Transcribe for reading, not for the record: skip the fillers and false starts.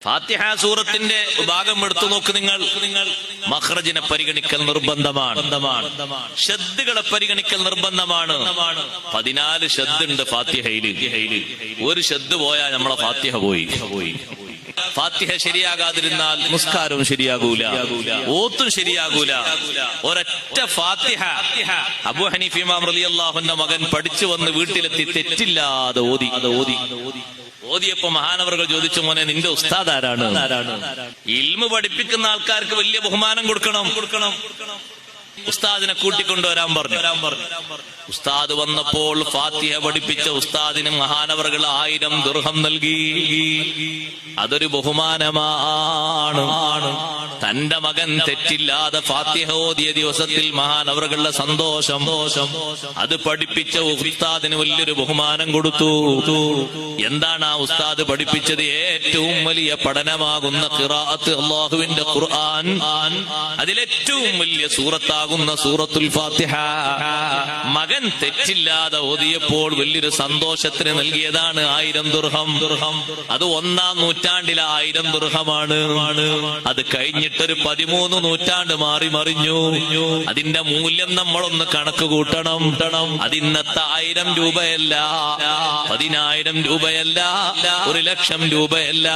ഫാത്തിഹ സൂറത്തിന്റെ ഭാഗം എടുത്തു നോക്ക് നിങ്ങൾ. മഖ്റജിനെ പരിഗണിക്കൽ നിർബന്ധമാണ്. ഷദ്ദുകളെ പരിഗണിക്കൽ നിർബന്ധമാണ്. 14 ഷദ്ദുണ്ട് ഫാത്തിഹയില്. ഒരു ഷദ്ദ് പോയാൽ നമ്മളെ ഫാത്തിഹ പോയി. ഫാത്തിഹ ശരിയാകാതിരുന്നാൽ നിസ്കാരവും ശരിയാകൂല, ഓത്തും ശരിയാകൂല. ഒരൊറ്റ ഫാത്തിഹ അബൂ ഹനീഫ ഇമാം റളിയല്ലാഹു അൻഹു മകൻ പഠിച്ചു വന്ന് വീട്ടിലെത്തി തെറ്റില്ലാതെ ഓതിയപ്പോ മഹാനവറുകൾ ചോദിച്ചു, മോനെ നിന്റെ ഉസ്താദ് ആരാണ്? ഇൽമു പഠിപ്പിക്കുന്ന ആൾക്കാർക്ക് വലിയ ബഹുമാനം കൊടുക്കണം. ഉസ്താദിനെ കൂട്ടിക്കൊണ്ടുവരാൻ പറഞ്ഞു. ഉസ്താദ് വന്നപ്പോൾ ഫാത്തിഹ പഠിപ്പിച്ച ഉസ്താദിന് മഹാനവറുകൾ 1000 ദിർഹം നൽകി. അതൊരു ബഹുമാനമാണ്. തന്റെ മകൻ തെറ്റില്ലാതെ ഫാത്തിഹ ഓതിയ ദിവസത്തിൽ മഹാനവറുകളുടെ സന്തോഷം, അത് പഠിപ്പിച്ച ഉസ്താദിന് വലിയൊരു ബഹുമാനം കൊടുത്തു. എന്താണ് ആ ഉസ്താദ് പഠിപ്പിച്ചത്? ഏറ്റവും വലിയ പഠനമാകുന്ന ഖിറാഅത്ത്, അല്ലാഹുവിന്റെ ഖുർആൻ, അതിലേറ്റവും വലിയ സൂറത്താകുന്ന സൂറത്തുൽ ഫാത്തിഹ. മകൻ തെറ്റില്ലാതെ ഓതിയപ്പോൾ വലിയൊരു സന്തോഷത്തിന് നൽകിയതാണ് 1000 ദിർഹം. അത് 1-ാം നൂറ്റാണ്ടിലെ 1000 ദിർഹമാണ്. അത് കഴിഞ്ഞിട്ടൊരു 13 നൂറ്റാണ്ട് മാറി മറിഞ്ഞു. അതിന്റെ മൂല്യം നമ്മളൊന്ന് കണക്ക് കൂട്ടണം. അതിന്നത്തെ 1000 രൂപയല്ല, 10,000 രൂപയല്ല, 1,00,000 രൂപയല്ല.